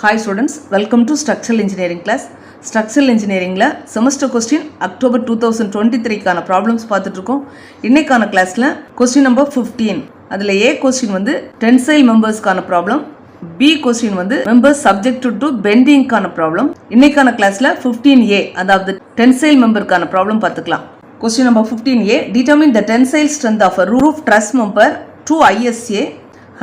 Hi students, welcome to Structural Engineering class. Structural Engineering la semester question October 2023 கான problems பார்த்துட்டு இருக்கோம். இன்னைக்கான கிளாஸ்ல question number 15. அதுல A question வந்து tensile members கான problem, B question வந்து members subjected to bending கான problem. இன்னைக்கான கிளாஸ்ல 15A அதாவது tensile member கான problem பார்த்துக்கலாம். Question number 15A, determine the tensile strength of a roof truss member to ISA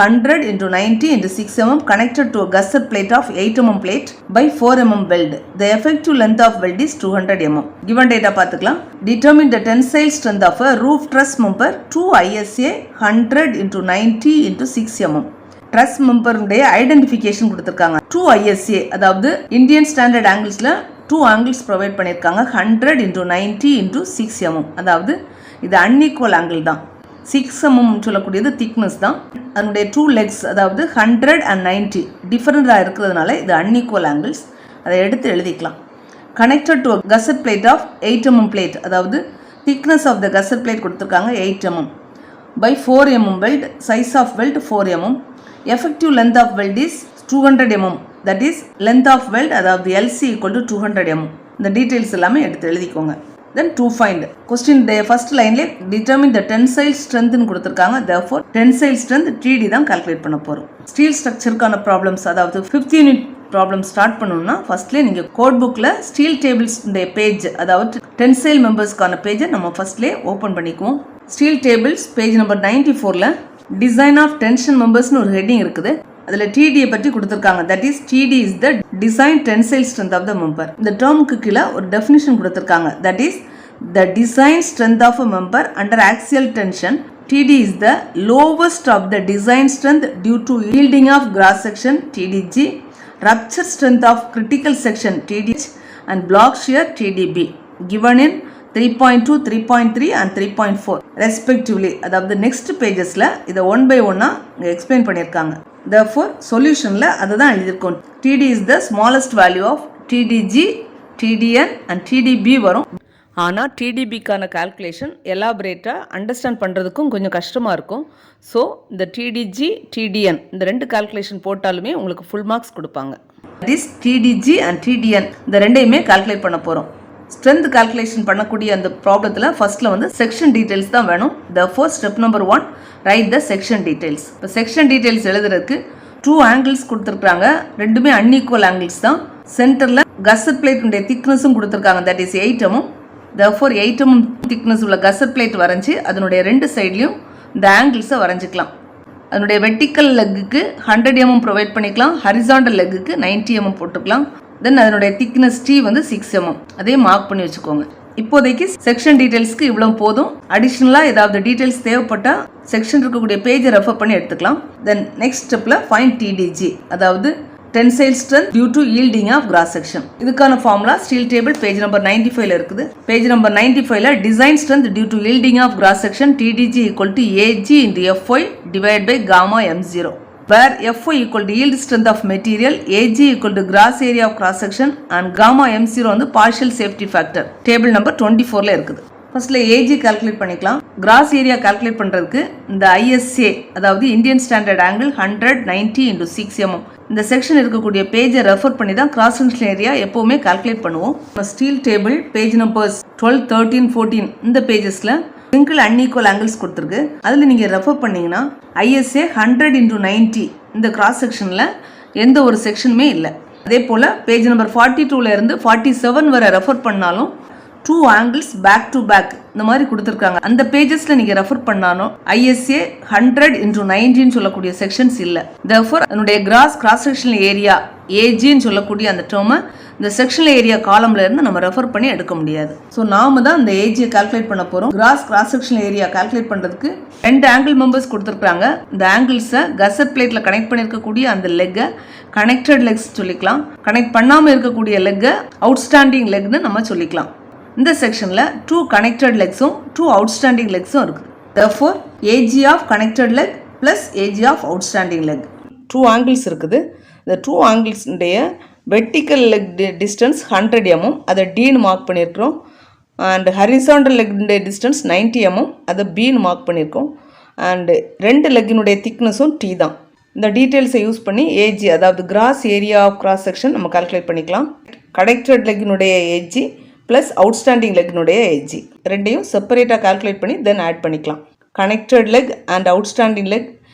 100 into 90 into 6 mm connected to a gusset plate of 8 mm plate by 4 mm weld. The effective length of weld is 200 mm. Given data பார்த்துக்கலாம். Determine the tensile strength of a roof truss member to ISA 100 into 90 into 6 mm. Truss member உடைய identification கொடுத்திருக்காங்க. 2 ISA அதாவது Indian Standard Anglesல 2 angles provide பண்ணிருக்காங்க. 100 into 90 into 6 mm. அதாவது இது unequal angle தான். 6 mm சொல்லக்கூடியது thickness தான். அதனுடைய 2 legs அதாவது 100 and 90 டிஃபரெண்டாக இருக்கிறதுனால இது unequal angles. அதை எடுத்து எழுதிக்கலாம். Connected to a gusset plate of 8 mm plate அதாவது thickness of the gusset plate கொடுத்துருக்காங்க 8 mm by 4 mm weld, size of weld 4 mm, effective length of weld is 200 mm, that is length of weld அதாவது LC equal to 200 mm. இந்த details எல்லாமே எடுத்து எழுதிக்கோங்க. Then to find question the first line le determine the tensile strength னு கொடுத்திருக்காங்க. Therefore tensile strength TD தான் calculate பண்ண போறோம். ஸ்டீல் ஸ்ட்ரக்சர்க்கான ப்ராப்ளம்ஸ் அதாவது 5th யூனிட் ப்ராப்ளம் ஸ்டார்ட் பண்ணனும்னா ஃபர்ஸ்ட்ல நீங்க கோட் புக்ல ஸ்டீல் டேபிள்ஸ் உடைய பேஜ் அதாவது டென்சைல் மெம்பர்ஸ்க்கான பேஜை நம்ம ஃபர்ஸ்ட்ல ஓபன் பண்ணிக்குவோம். ஸ்டீல் டேபிள்ஸ் பேஜ் நம்பர் 94ல டிசைன் ஆஃப் டென்ஷன் மெம்பர்ஸ்னு ஒரு ஹெட்டிங் இருக்குது. அதுல TD பத்தி கொடுத்திருக்காங்க. that is TD is the design tensile strength of the member. இந்த டேர்முக்கு கீழ ஒரு டெஃபினிஷன் கொடுத்திருக்காங்க. that is the design strength of a member under axial tension. TD is the lowest of the design strength due to yielding of cross section TDG, rupture strength of critical section TDH and block shear TDB given in 3.2, 3.3 and 3.4 respectively. அதாவது next pagesல இத one by one explain பண்ணிருக்காங்க. Therefore solutionல அதுதான் எழுதிருக்கோம். TD is the smallest value of TDG, TDN and TDB வரும். ஆனால் டிடிபிக்கான calculation எலாபரேட்டாக understand பண்ணுறதுக்கும் கொஞ்சம் கஷ்டமாக இருக்கும். ஸோ இந்த டிடிஜி டிடிஎன் இந்த ரெண்டு கால்குலேஷன் போட்டாலுமே உங்களுக்கு ஃபுல் மார்க்ஸ் கொடுப்பாங்க. திஸ் டிடிஜி அண்ட் டிடிஎன் இந்த ரெண்டையுமே கால்குலேட் பண்ண போகிறோம். ஸ்ட்ரென்த் கால்குலேஷன் பண்ணக்கூடிய அந்த ப்ராப்ளத்தில் ஃபர்ஸ்ட்டில் வந்து செக்ஷன் டீட்டெயில்ஸ் தான் வேணும். therefore step number 1 right the section details. இப்போ செக்ஷன் டீட்டெயில்ஸ் எழுதுறதுக்கு 2 ஆங்கிள்ஸ் கொடுத்துருக்காங்க. ரெண்டுமே அன்ஈக்குவல் ஆங்கிள்ஸ் தான். சென்டரில் கஸ்ஸட் பிளேட்டுடைய திக்னஸும் கொடுத்துருக்காங்க. That is 8 mm. therefore 8 mm thickness உள்ள கஸ்ஸட் பிளேட் வரைஞ்சி அதனுடைய ரெண்டு சைட்லையும் இந்த ஆங்கிள்ஸை வரைஞ்சிக்கலாம். அதனுடைய வெர்டிக்கல் லெக்குக்கு 100 mm ப்ரொவைட் பண்ணிக்கலாம். ஹரிசாண்டல் லெக்குக்கு 90 mm போட்டுக்கலாம். தென் அதனுடைய திக்னஸ் T வந்து 6 mm. அதே மார்க் பண்ணி வச்சுக்கோங்க. இப்போதைக்கு செக்ஷன் டீட்டெயில்ஸ்க்கு இவ்வளோ போதும். அடிஷ்னலாக ஏதாவது டீட்டெயில்ஸ் தேவைப்பட்டால் செக்ஷன் இருக்கக்கூடிய பேஜை ரெஃபர் பண்ணி எடுத்துக்கலாம். தென் நெக்ஸ்ட் ஸ்டெப்பில் ஃபைண்ட் TDG அதாவது tensile strength due to yielding of cross section. இதுக்கான formula steel table page number 95ல இருக்குது. பேஜ் நம்பர் 95ல design strength due to yielding of cross section TDG equal to AG into FY divided by gamma M0 where FY equal to yield strength of material, AG equal to gross area of cross section and gamma M0 வந்து partial safety factor. Table number 24ல இருக்குது. ஃபர்ஸ்ட்ல A g calculate பண்ணிக்கலாம். Cross area calculate பண்ணுறதுக்கு இந்த ISA அதாவது Indian standard angle 100, 90 into 6 mm இந்த section இருக்கக்கூடிய பேஜை ரெஃபர் பண்ணி தான் கிராஸ் செக்ஷன் ஏரியா எப்போவுமே கால்குலேட் பண்ணுவோம். ஸ்டீல் டேபிள் பேஜ் நம்பர்ஸ் 12, 13, 14 இந்த பேஜஸில் சிங்கிள் அன்ஈக்குவல் ஆங்கிள்ஸ் கொடுத்துருக்கு. அதில் நீங்கள் ரெஃபர் பண்ணிங்கன்னா ISA 100 into 90 இந்த கிராஸ் செக்ஷனில் எந்த ஒரு செக்ஷனுமே இல்லை. அதே போல் பேஜ் நம்பர் 42ல இருந்து 47 வரை ரெஃபர் பண்ணாலும் 2 angles back to back இந்த மாதிரி கொடுத்துருக்காங்க. அந்த பேஜஸ்ல நீங்க ரெஃபர் பண்ணாலும் ISA 100 into 90 சொல்லக்கூடிய செக்ஷன்ஸ் இல்லை. therefore அதனுடைய கிராஸ் செக்ஷனல் ஏரியா AGன்னு சொல்லக்கூடிய அந்த டேர்மை இந்த செக்ஷனல் ஏரியா காலம்ல இருந்து நம்ம ரெஃபர் பண்ணி எடுக்க முடியாது. ஸோ நாம தான் இந்த ஏஜியை கால்குலேட் பண்ண போறோம். கிராஸ் செக்ஷனல் ஏரியா கால்குலேட் பண்றதுக்கு 2 ஆங்கிள் மெம்பர்ஸ் கொடுத்துருக்காங்க. இந்த ஆங்கிள்ஸை கஸ்ஸட் பிளேட்ல கனெக்ட் பண்ணியிருக்கக்கூடிய அந்த லெக்கை கனெக்டட் லெக்ஸ் சொல்லிக்கலாம். கனெக்ட் பண்ணாம இருக்கக்கூடிய லெக்கை அவுட்ஸ்டாண்டிங் லெக்னு நம்ம சொல்லிக்கலாம். இந்த செக்ஷனில் 2 கனெக்டட் லெக்ஸும் 2 அவுட்ஸ்டாண்டிங் லெக்ஸும் இருக்குது. therefore AG of connected leg plus AG of outstanding leg 2 angles இருக்குது. இந்த 2 ஆங்கிள்ஸுடைய வெர்டிக்கல் லெக் டிஸ்டன்ஸ் 100 mm அதை Dன்னு மார்க் பண்ணியிருக்கிறோம். And horizontal leg distance 90 mm அதை Bன்னு மார்க் பண்ணியிருக்கோம். அண்டு ரெண்டு லெக்கினுடைய திக்னஸும் T தான். இந்த டீட்டெயில்ஸை யூஸ் பண்ணி ஏஜி அதாவது cross area of cross section நம்ம கால்குலேட் பண்ணிக்கலாம். கனெக்டட் லெக்கினுடைய ஏஜி ப்ளஸ் அவுட்ஸ்டாண்டிங் லெக்கினுடைய ஏஜி ரெண்டையும் செப்பரேட்டாக கால்குலேட் பண்ணி தென் ஆட் பண்ணிக்கலாம். Connected leg and outstanding leg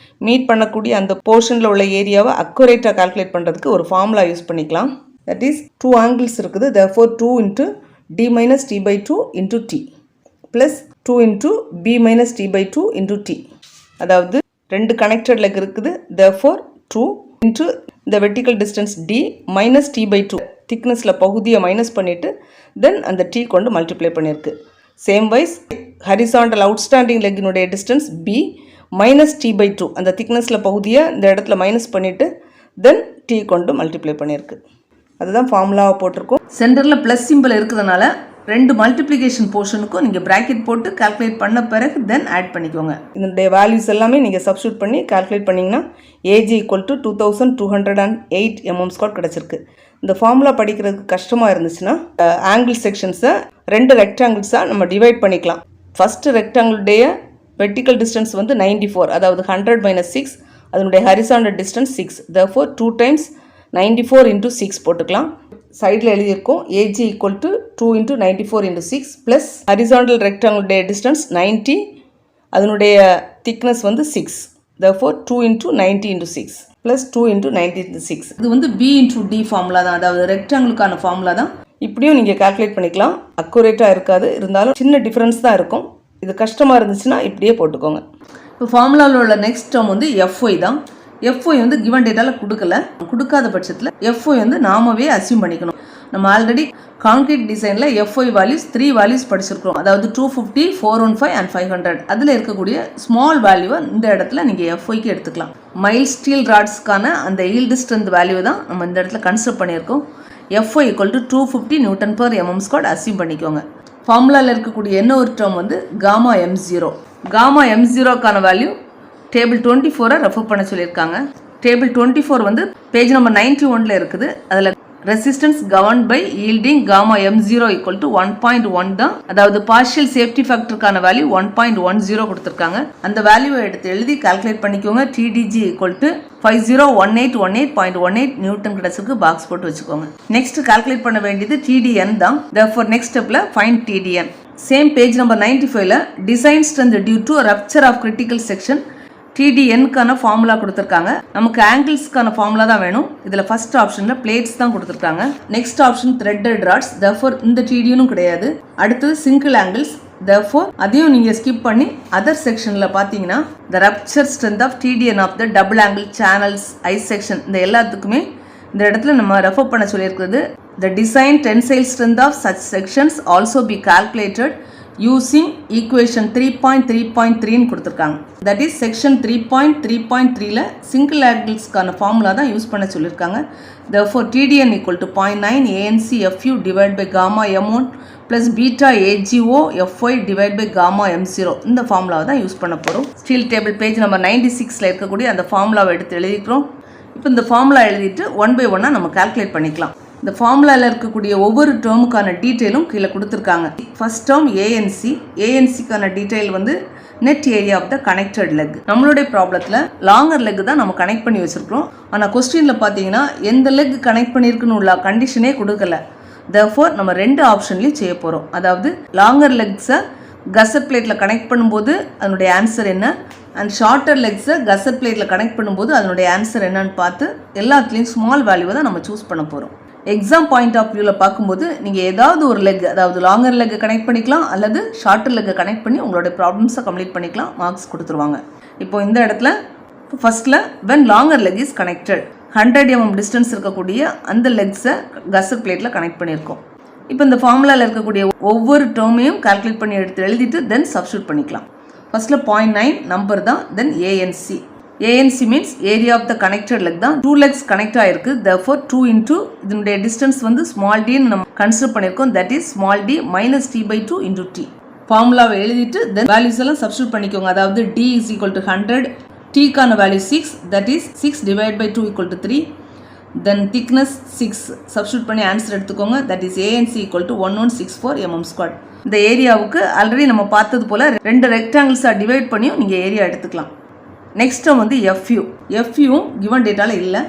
meet பண்ணக்கூடிய அந்த போர்ஷனில் உள்ள ஏரியாவை அக்குரேட்டாக கால்குலேட் பண்ணுறதுக்கு ஒரு ஃபார்முலா யூஸ் பண்ணிக்கலாம். தட் இஸ் 2 ஆங்கிள்ஸ் இருக்குது. therefore 2 into d minus t by 2 into t plus 2 into b minus t by 2 into t. அதாவது ரெண்டு கனெக்டட் லெக் இருக்குது. therefore 2 into the vertical distance d minus t by 2 திக்னஸில் பகுதியை minus பண்ணிவிட்டு then அந்த t கொண்டு multiply பண்ணியிருக்கு. Same wise horizontal outstanding லெக்கினுடைய distance b minus t by 2 அந்த திக்னஸில் பகுதியை இந்த இடத்துல மைனஸ் பண்ணிவிட்டு தென் டி கொண்டு மல்டிப்ளை பண்ணியிருக்கு. அதுதான் ஃபார்முலாவை போட்டிருக்கோம். சென்டரில் ப்ளஸ் சிம்பிள் இருக்கிறதுனால ரெண்டு மல்டிப்ளிகேஷன் போர்ஷனுக்கும் நீங்கள் ப்ராக்கெட் போட்டு கால்குலேட் பண்ண பிறகு தென் ஆட் பண்ணிக்கோங்க. இதனுடைய வேல்யூஸ் எல்லாமே நீங்கள் சப்ஸ்டியூட் பண்ணி கால்குலேட் பண்ணிங்கன்னா ஏஜி ஈக்குவல் டு 2208 mm² கிடச்சிருக்கு. இந்த ஃபார்முலா படிக்கிறதுக்கு கஷ்டமாக இருந்துச்சுன்னா ஆங்கிள் செக்ஷன்ஸை ரெண்டு ரெக்டாங்கிள்ஸாக நம்ம டிவைட் பண்ணிக்கலாம். ஃபஸ்ட்டு ரெக்டாங்கிளுடைய வெர்டிக்கல் டிஸ்டன்ஸ் வந்து 94, அதாவது 100 minus 6, அதனுடைய horizontal distance 6. therefore 2 times 94 into 6 போட்டுக்கலாம். சைடில் எழுதியிருக்கோம் A g equal to 2 into 94 into 6 plus horizontal ரெக்டாங்கிளுடைய டிஸ்டன்ஸ் 90, அதனுடைய திக்னஸ் வந்து 6. therefore 2 into 90 into 6 plus 2 into 90 into 6. இது வந்து b into d ஃபார்முலா தான், அதாவது ரெக்டாங்கிளுக்கான ஃபார்முலா தான். இப்படியும் நீங்கள் கால்குலேட் பண்ணிக்கலாம். அக்குரேட்டாக இருக்காது, இருந்தாலும் சின்ன டிஃப்ரென்ஸ் தான் இருக்கும். இது கஷ்டமாக இருந்துச்சுன்னா இப்படியே போட்டுக்கோங்க. இப்போ ஃபார்முலாவில் உள்ள நெக்ஸ்ட் டேர்ம் வந்து எஃப்ஒய் தான். எஃப்ஒய் வந்து கிவன் டேட்டாவில் கொடுக்காத பட்சத்தில் எஃப்ஒய் வந்து நாமவே அசியூம் பண்ணிக்கணும். நம்ம ஆல்ரெடி கான்கிரீட் டிசைனில் எஃப்ஒய் வேல்யூஸ் 3 வேல்யூஸ் படிச்சிருக்கிறோம். அதாவது 250, 415 and 500. அதில் இருக்கக்கூடிய ஸ்மால் வேல்யூவை இந்த இடத்துல நீங்கள் எஃப்ஒய்க்கு எடுத்துக்கலாம். மைல் ஸ்டீல் ராட்ஸ்க்கான அந்த ஈல்டு ஸ்ட்ரென்த் வேல்யூ தான் நம்ம இந்த இடத்துல கன்சிடர் பண்ணியிருக்கோம். FY equal to 250 Nm/mm² assume பண்ணிக்கோங்க. ஃபார்முலாவில் இருக்கக்கூடிய என்ன ஒரு டேர்ம் வந்து காமா m0. காமா m0க்கான வேல்யூ டேபிள் 24 ரெஃபர் பண்ண சொல்லியிருக்காங்க. டேபிள் 24 வந்து பேஜ் நம்பர் 91 இருக்குது. அதில் resistance govern by yielding gamma m0 equal to 1.1 தான். அதாவது பார்ஷியல் சேஃப்டி ஃபேக்டருக்கான வேல்யூ 1.10 கொடுத்துருக்காங்க. அந்த வேல்யூவை எடுத்து எழுதி கால்குலேட் பண்ணிக்கோங்க. TDG ஈக்குவல் டு 501818.18 நியூட்டன் கிடச்சிருக்கு. பாக்ஸ் போட்டு வச்சுக்கோங்க. நெக்ஸ்ட் கால்குலேட் பண்ண வேண்டியது TDN தான். therefore நெக்ஸ்ட் ஸ்டெப்பில் find TDN. Same page number 95ல design strength due to rupture of critical section TDNக்கான ஃபார்முலா கொடுத்துருக்காங்க. நமக்கு ஆங்கிள்ஸ்க்கான ஃபார்முலா தான் வேணும். இதில் ஃபர்ஸ்ட் ஆப்ஷனில் பிளேட்ஸ் தான் கொடுத்துருக்காங்க. Next option threaded rods. therefore இந்த TDNும் கிடையாது. அடுத்தது சிங்கிள் ஆங்கிள்ஸ். therefore அதையும் நீங்கள் ஸ்கிப் பண்ணி அதர் செக்ஷனில் பார்த்தீங்கன்னா the rupture strength of TDN of the double angle channels I section இந்த எல்லாத்துக்குமே இந்த இடத்துல நம்ம ரெஃபர் பண்ண சொல்லியிருக்கிறது the design tensile strength of such sections also be calculated using equation 3.3.3 கொடுத்துருக்காங்க. தட் இஸ் செக்ஷன் 3.3.3ல சிங்கிள் ஆங்கிள்ஸ்க்கான ஃபார்முலா தான் யூஸ் பண்ண சொல்லியிருக்காங்க. therefore TDN equal to 0.9 ANCFU divided by gamma M1 plus beta AGO FY divided by gamma M0 இந்த ஃபார்முலாவை தான் use பண்ண போகிறோம். ஸ்டீல் டேபிள் பேஜ் நம்பர் 96ல இருக்கக்கூடிய அந்த ஃபார்முலாவை எடுத்து எழுதிக்கிறோம். இப்போ இந்த ஃபார்முலா எழுதிட்டு 1 by 1 நம்ம கால்குலேட் பண்ணிக்கலாம். இந்த ஃபார்முலாவில் இருக்கக்கூடிய ஒவ்வொரு டேர்முக்கான டீட்டெயிலும் கீழே கொடுத்துருக்காங்க. ஃபர்ஸ்ட் டேர்ம் ஏஎன்சிக்கான டீட்டெயில் வந்து net area of the connected leg. நம்மளுடைய ப்ராப்ளத்தில் லாங்கர் லெக் தான் நம்ம கனெக்ட் பண்ணி வச்சுருக்கிறோம். ஆனால் கொஸ்டினில் பார்த்தீங்கன்னா எந்த லெக் கனெக்ட் பண்ணியிருக்குன்னு உள்ள கண்டிஷனே கொடுக்கல. therefore நம்ம ரெண்டு ஆப்ஷன்லையும் செய்ய போகிறோம். அதாவது லாங்கர் லெக்ஸை கசட் பிளேட்டில் கனெக்ட் பண்ணும்போது அதனுடைய ஆன்சர் என்ன, அண்ட் ஷார்ட்டர் லெக்ஸை கசட் பிளேட்டில் கனெக்ட் பண்ணும்போது அதனுடைய ஆன்சர் என்னன்னு பார்த்து எல்லாத்துலேயும் ஸ்மால் வேல்யூவை தான் நம்ம சூஸ் பண்ண போகிறோம். எக்ஸாம் பாயிண்ட் ஆஃப் வியூவில் பார்க்கும்போது நீங்கள் ஏதாவது ஒரு லெக், அதாவது லாங்கர் லெக்கை கனெக்ட் பண்ணிக்கலாம் அல்லது ஷார்ட்டர் லெக்கை கனெக்ட் பண்ணி உங்களோட ப்ராப்ளம்ஸை கம்ப்ளீட் பண்ணிக்கலாம். மார்க்ஸ் கொடுத்துருவாங்க. இப்போ இந்த இடத்துல ஃபர்ஸ்ட்டில் when longer leg is connected 100 mm distance இருக்கக்கூடிய அந்த லெக்ஸை கசட் பிளேட்டில் கனெக்ட் பண்ணியிருக்கோம். இப்போ இந்த ஃபார்முலாவில் இருக்கக்கூடிய ஒவ்வொரு டேர்மையும் கால்குலேட் பண்ணி எடுத்து எழுதிட்டு தென் சப்ஸ்டியூட் பண்ணிக்கலாம். ஃபர்ஸ்ட்டில் 0.9 நம்பர் தான், then ANC means area of the connected leg தான். 2 legs கனெக்ட் ஆயிருக்கு. therefore 2 into இதனுடைய டிஸ்டன்ஸ் வந்து ஸ்மால் டின்னு நம்ம கன்சிடர் பண்ணியிருக்கோம். That is small d minus t by 2 into t. ஃபார்முலாவை எழுதிட்டு தென் வேல்யூஸ் எல்லாம் சப்ஸ்டியூட் பண்ணிக்கோங்க. அதாவது d is equal to 100, t-க்கான value 6, that is 6 divided by 2 equal to 3, then thickness 6 substitute பண்ணி ஆன்சர் எடுத்துக்கோங்க. that is ANC equal to 1164 mm². இந்த ஏரியாவுக்கு ஆல்ரெடி நம்ம பார்த்தது போல் ரெண்டு ரெக்டாங்கிள்ஸாக டிவைட் பண்ணியும் நீங்கள் ஏரியா எடுத்துக்கலாம். நெக்ஸ்ட் வந்து FU. FU கிவன் டேட்டால இல்லை.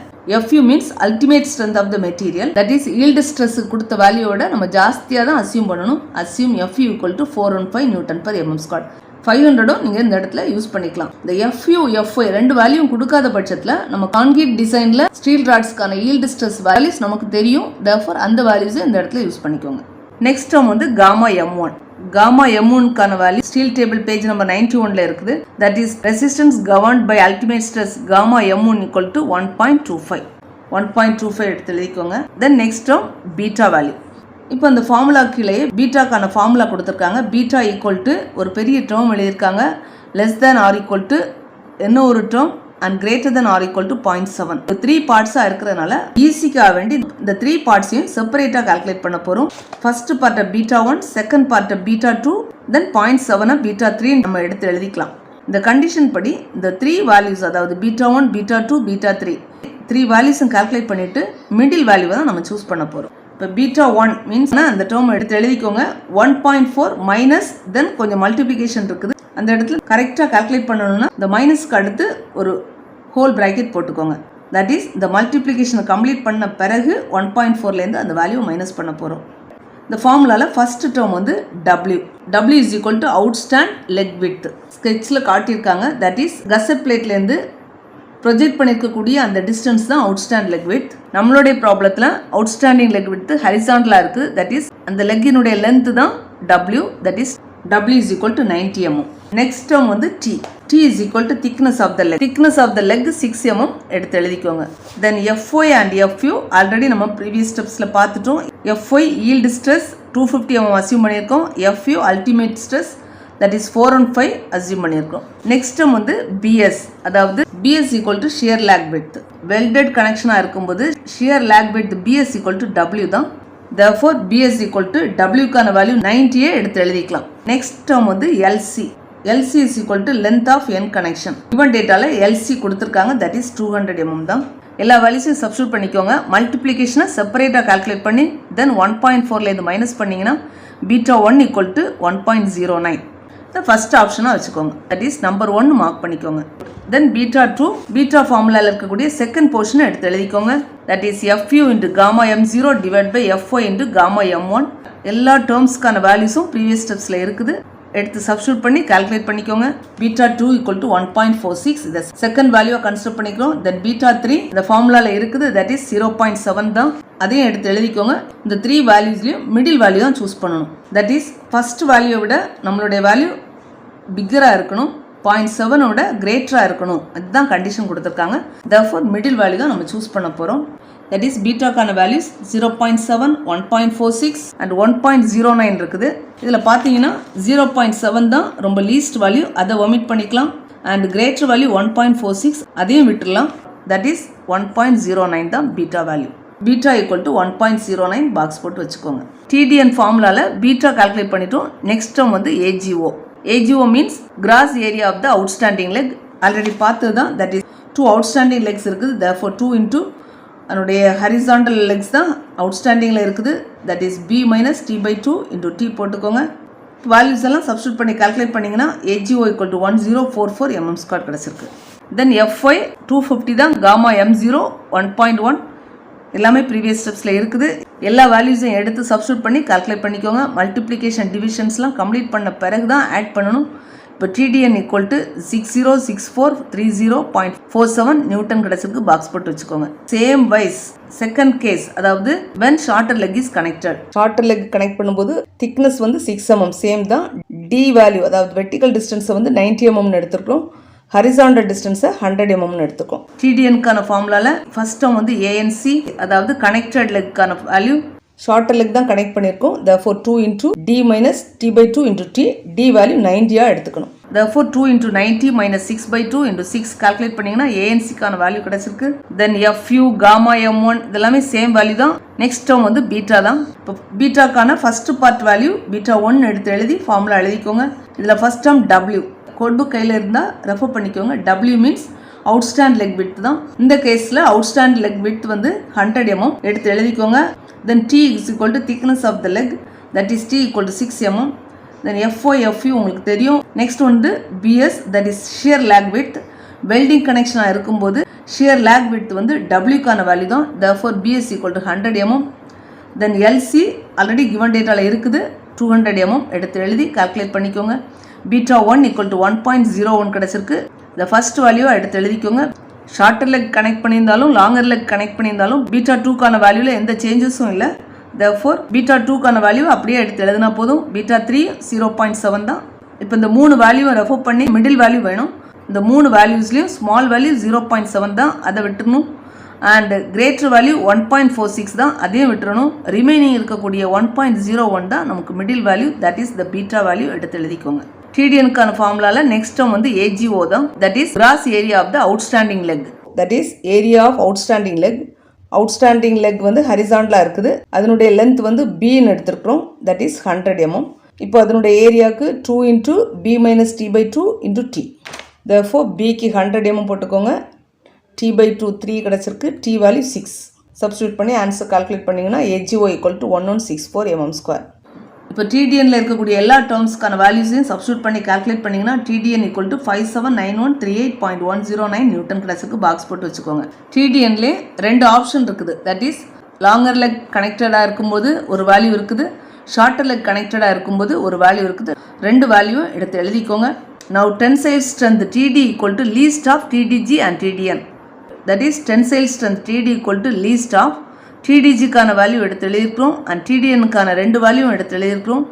FU means ultimate strength of the material. That is yield stress கொடுத்த வேல்யூவோட நம்ம ஜாஸ்தியாக தான் அசியூம் பண்ணணும். Assume FU = 415 Newton/mm². 500 நீங்கள் இந்த இடத்துல யூஸ் பண்ணிக்கலாம். இந்த FU, FY ரெண்டு வேல்யூவும் கொடுக்காத பட்சத்தில் நம்ம கான்கிரீட் டிசைனில் ஸ்டீல் ராட்ஸ்க்கான ஈல்டு ஸ்ட்ரெஸ் வேல்யூஸ் நமக்கு தெரியும். தேர்ஃபோர் அந்த வேல்யூஸை இந்த இடத்துல யூஸ் பண்ணிக்கோங்க. நெக்ஸ்ட் டேர்ம் வந்து காமா M1. காமா M1க்கான value steel table page number 91ல இருக்குது. That is resistance governed by ultimate stress gamma M1 = 1.25. 1.25 எடுத்து எழுதிக்கோங்க. Then next term beta value. இப்போ அந்த ஃபார்முலா கீழே பீட்டாக்கான ஃபார்முலா கொடுத்துருக்காங்க. பீட்டா = ஒரு பெரிய டேர்ம் எழுதியிருக்காங்க, லெஸ் தேன் ஆர் = என்ன ஒரு term and greater then R = 0.7. 3 பார்ட்ஸாக இருக்கிறதுனால ஈஸிக்காக வேண்டி இந்த 3 பார்ட்ஸையும் செப்பரேட்டாக கால்குலேட் பண்ண போகிறோம். ஃபர்ஸ்ட் பார்ட்டை β1, செகண்ட் பார்ட்டை β2, தென் 0.7 β3 நம்ம எடுத்து எழுதிக்கலாம். இந்த கண்டிஷன் படி இந்த 3 வேல்யூஸ், அதாவது β1, β2, β3 3 வேல்யூஸும் கால்குலேட் பண்ணிவிட்டு மிடில் வேல்யூவை தான் நம்ம சூஸ் பண்ண போகிறோம். இப்போ β1 மீன்ஸ் அந்த டேர்ம் எடுத்து எழுதிக்கோங்க. 1.4 மைனஸ் தென் கொஞ்சம் மல்டிப்ளிகேஷன் இருக்குது, அந்த இடத்துல கரெக்டாக கால்குலேட் பண்ணணும்னா இந்த மைனஸ்க்கு அடுத்து ஒரு ஹோல் பிராக்கெட் போட்டுக்கோங்க. தட் இஸ் இந்த மல்டிப்ளிகேஷனை கம்ப்ளீட் பண்ண பிறகு 1.4லேருந்து அந்த வேல்யூ மைனஸ் பண்ண போகிறோம். இந்த ஃபார்முலாவில் ஃபர்ஸ்ட் டேர்ம் வந்து W. W = outstand leg width. ஸ்கெட்சில் காட்டியிருக்காங்க. தட் இஸ் கசட் பிளேட்லேருந்து ப்ரொஜெக்ட் பண்ணியிருக்கக்கூடிய அந்த டிஸ்டன்ஸ் தான் அவுட்ஸ்டாண்ட் லெக் விட்த். நம்மளுடைய ப்ராப்ளத்தில் அவுட்ஸ்டாண்டிங் லெக் விட்த் ஹரிசாண்டலாக இருக்குது. தட் இஸ் அந்த லெக்கினுடைய லென்த்து தான் W. That is W = 90 mm. Next term வந்து T. T = thickness of the leg. Thickness of the leg 6 mm எடுத்து எழுதிக்கோங்க. Then FY and FU already நம்ம ப்ரீவியஸ் ஸ்டெப்ஸில் பார்த்துட்டோம். FY yield stress 250 mm assume பண்ணியிருக்கோம். FU ultimate stress that is 415 assume பண்ணியிருக்கோம். Next term வந்து BS, அதாவது BS = shear lag width. Welded கனெக்ஷனாக இருக்கும்போது shear lag width BS = W தான். therefore BS = W-க்கான வேல்யூ 90 எடுத்து எழுதிக்கலாம். நெக்ஸ்ட் டேர்ம் வந்து LC. LC = length of end connection. Given டேட்டாவில் LC கொடுத்துருக்காங்க. தட் இஸ் 200 mm தான். எல்லா வேல்யூஸையும் சப்ஸ்டியூட் பண்ணிக்கோங்க. மல்டிப்ளிகேஷனை செப்பரேட்டாக கால்குலேட் பண்ணி தென் 1.4லேருந்து மைனஸ் பண்ணிங்கன்னா β1 = 1.09. ஃபர்ஸ்ட் ஆப்ஷனாக வச்சுக்கோங்க. தட் இஸ் நம்பர் 1 மார்க் பண்ணிக்கோங்க. தென் β2, பீட்டா ஃபார்முலாவில் இருக்கக்கூடிய செகண்ட் போர்ஷனை எடுத்து எழுதிக்கோங்க. That is FU × gamma M0 / FY × gamma M1. எல்லா டேர்ம்ஸ்க்கான வேல்யூஸும் ப்ரீவியஸ் ஸ்டெப்ஸில் இருக்குது. எடுத்து சப்ஸ்டியூட் பண்ணி கால்குலேட் பண்ணிக்கோங்க. β2 = 1.46. இதை செகண்ட் வேல்யூவாக கன்சிடர் பண்ணிக்கிறோம். தென் β3 இந்த ஃபார்முலாவில் இருக்குது. தட் இஸ் 0.7 தான். அதையும் எடுத்து எழுதிக்கோங்க. இந்த 3 வேல்யூஸ்லையும் மிடில் வேல்யூ தான் சூஸ் பண்ணணும். தட் இஸ் ஃபர்ஸ்ட் வேல்யூவை விட நம்மளுடைய வேல்யூ பிக்கராக இருக்கணும், 0.7 விட கிரேட்டராக இருக்கணும். அதுதான் கண்டிஷன் கொடுத்துருக்காங்க. therefore மிடில் வேல்யூ தான் நம்ம சூஸ் பண்ண போகிறோம். தட் இஸ் பீட்டாக்கான வேல்யூஸ் 0.7, 1.46 அண்ட் 1.09 இருக்குது. இதில் பார்த்தீங்கன்னா 0.7 தான் ரொம்ப லீஸ்ட் வேல்யூ, அதை ஒமிட் பண்ணிக்கலாம். அண்ட் கிரேட்டர் வேல்யூ 1.46 அதையும் விட்டுடலாம். தட் இஸ் 1.09 தான் பீட்டா வேல்யூ. பீட்டா = 1.09 பாக்ஸ் போட்டு வச்சுக்கோங்க. TDN ஃபார்முலாவில் பீட்டா கால்குலேட் பண்ணிட்டோம். நெக்ஸ்ட் டேர்ம் வந்து AGO. AGO means gross area of the outstanding leg. Already பார்த்தது தான். தட் இஸ் 2 அவுட்ஸ்டாண்டிங் லெக்ஸ் இருக்குது. therefore 2 into அதனுடைய ஹரிசாண்டல் லெக்ஸ் தான் அவுட்ஸ்டாண்டிங்கில் இருக்குது. That is B - T/2 × T போட்டுக்கோங்க. வேல்யூஸ் எல்லாம் சப்ஸ்டியூட் பண்ணி கால்குலேட் பண்ணிங்கன்னா AGO = 1044 mm² கிடச்சிருக்கு. தென் FY 250 தான். gamma M0 1.1 எல்லாமே ப்ரீவியஸ் ஸ்டெப்ஸில் இருக்குது. எல்லா வேல்யூஸையும் எடுத்து சப்ஸ்டியூட் பண்ணி கால்குலேட் பண்ணிக்கோங்க. மல்டிப்ளிகேஷன் டிவிஷன்ஸ்லாம் கம்ப்ளீட் பண்ண பிறகு தான் ஆட் பண்ணணும். இப்போ TDN = 606430.47 நியூட்டன் கிடச்சிருக்கு. பாக்ஸ் போட்டு வச்சுக்கோங்க. சேம் வைஸ் செகண்ட் கேஸ், அதாவது when shorter leg is connected. Shorter leg connect பண்ணும்போது திக்னஸ் வந்து 6 mm சேம் தான். D வேல்யூ, அதாவது வெர்டிக்கல் டிஸ்டன்ஸை வந்து 90 mm எடுத்துருக்கோம். Horizontal டிஸ்டன்ஸை 100 mm எடுத்துக்கோம். TDN-க்கான ஃபார்முலாவில் ஃபர்ஸ்ட் டேர்ம் வந்து ANC, அதாவது கனெக்டட் லெக்கான வேல்யூ. ஷார்ட்டர் லெக் தான் கனெக்ட் பண்ணியிருக்கோம். therefore 2 into D - T/2 × T. D value 90 எடுத்துக்கணும். therefore 2 into 90 - 6/2 × 6 கால்குலேட் பண்ணிங்கன்னா ANC-க்கான வேல்யூ கிடச்சிருக்கு. தென் FU, gamma M1 இதெல்லாமே சேம் வேல்யூ தான். நெக்ஸ்ட் டேர்ம் வந்து பீட்டா தான். இப்போ பீட்டாக்கான ஃபர்ஸ்ட் பார்ட் வேல்யூ β1 எடுத்து எழுதி ஃபார்முலா எழுதிக்கோங்க. இதில் first term W. Code book கையில் இருந்தால் ரெஃபர் பண்ணிக்கோங்க. W means outstand leg width தான். இந்த கேஸில் அவுட்ஸ்டாண்ட் லெக் விட்த் வந்து 100 mm எடுத்து எழுதிக்கோங்க. தென் T = thickness of the leg. that is T = 6 mm. Then FY, FU உங்களுக்கு தெரியும். நெக்ஸ்ட் வந்து BS, that is shear lag width welding கனெக்ஷனாக இருக்கும்போது ஷியர் லேக் விட்த் வந்து டபிள்யூக்கான வேல்யூ தான். Therefore BS equal to 100 mm. Then LC already given டேட்டாவில் இருக்குது 200 mm எடுத்து எழுதி கால்குலேட் பண்ணிக்கோங்க. பீட்டா 1 ஈக்குவல் டு 1.01 கிடச்சிருக்கு. இந்த ஃபர்ஸ்ட் வேல்யூவை எடுத்து எழுதிக்கோங்க. ஷார்ட்டர் லெக் கனெக்ட் பண்ணியிருந்தாலும் லாங்கர் லெக் கனெக்ட் பண்ணியிருந்தாலும் பீட்டா 2க்கான வேல்யூவில் எந்த சேஞ்சஸும் இல்லை. தேர்ஃபோர் பீட்டா 2க்கான வேல்யூ அப்படியே எடுத்து எழுதினா போதும். பீட்டா 3 0.7 தான். இப்போ இந்த 3 வேல்யூவை ரெஃபர் பண்ணி மிடில் வேல்யூ வேணும். இந்த 3 வேல்யூஸ்லையும் ஸ்மால் வேல்யூ 0.7 தான், அதை விட்டுறணும். அண்ட் கிரேட்டர் வேல்யூ 1.46 தான், அதையும் விட்டுறணும். ரிமைனிங் இருக்கக்கூடிய 1.01 தான் நமக்கு middle value, that is the beta value எடுத்து எழுதிக்கோங்க. டிடிஎனுக்கான ஃபார்முலாவில் நெக்ஸ்ட் டேர்ம் வந்து ஏஜிஓ தான், that is gross area of the outstanding leg. That is area of outstanding leg. Outstanding leg வந்து ஹரிசாண்டலாக இருக்குது, அதனுடைய லென்த் வந்து பின்னு எடுத்துருக்குறோம், தட் இஸ் 100 mm. இப்போ அதனுடைய ஏரியாவுக்கு 2 into b minus t/2 into t. therefore bக்கு 100 mm போட்டுக்கோங்க. t/2 3 கிடச்சிருக்கு, t வேல்யூ 6. சப்ஸ்டியூட் பண்ணி ஆன்சர் கால்குலேட் பண்ணிங்கன்னா AGO ஈக்குவல் டு 1164 mm². இப்போ டிடிஎனில் இருக்கக்கூடிய எல்லா டேர்ம்ஸ்க்கான வேல்யூஸையும் சப்ஸ்டியூட் பண்ணி கால்குலேட் பண்ணிங்கன்னா டிடிஎன் ஈக்குவல் டு 579138.109 நியூட்டன் கிளாஸுக்கு பாக்ஸ் போட்டு வச்சுக்கோங்க. டிடிஎன்லே 2 ஆப்ஷன் இருக்குது, தட் இஸ் லாங்கர் லெக் கனெக்டடாக இருக்கும்போது ஒரு வேல்யூ இருக்குது, ஷார்ட்டர் லெக் கனெக்டடாக இருக்கும்போது ஒரு வேல்யூ இருக்குது. 2 வேல்யூவும் எடுத்து எழுதிக்கோங்க. Now tensile strength TD equal to least of TDG and TDN. That is tensile strength TD equal to least of TDGக்கான வேல்யூ எடுத்து எழுதியிருக்கிறோம் அண்ட் TDNக்கான 2 வேல்யூவும் எடுத்து எழுதியிருக்கிறோம்.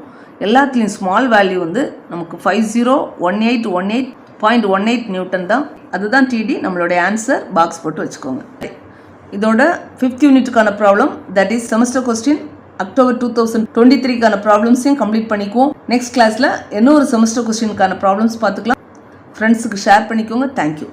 எல்லாத்துலேயும் ஸ்மால் வேல்யூ வந்து நமக்கு 501818.18 நியூட்டன் தான், அதுதான் TD. நம்மளுடைய ஆன்சர் பாக்ஸ் போட்டு வச்சுக்கோங்க. இதோட 5th யூனிட்டுக்கான problem, that is semester question October 2023க்கான ப்ராப்ளம்ஸையும் கம்ப்ளீட் பண்ணிக்குவோம். நெக்ஸ்ட் கிளாஸில் இன்னொரு செமஸ்டர் கொஸ்டினுக்கான ப்ராப்ளம்ஸ் பார்த்துக்கலாம். ஃப்ரெண்ட்ஸுக்கு ஷேர் பண்ணிக்கோங்க. தேங்க்யூ.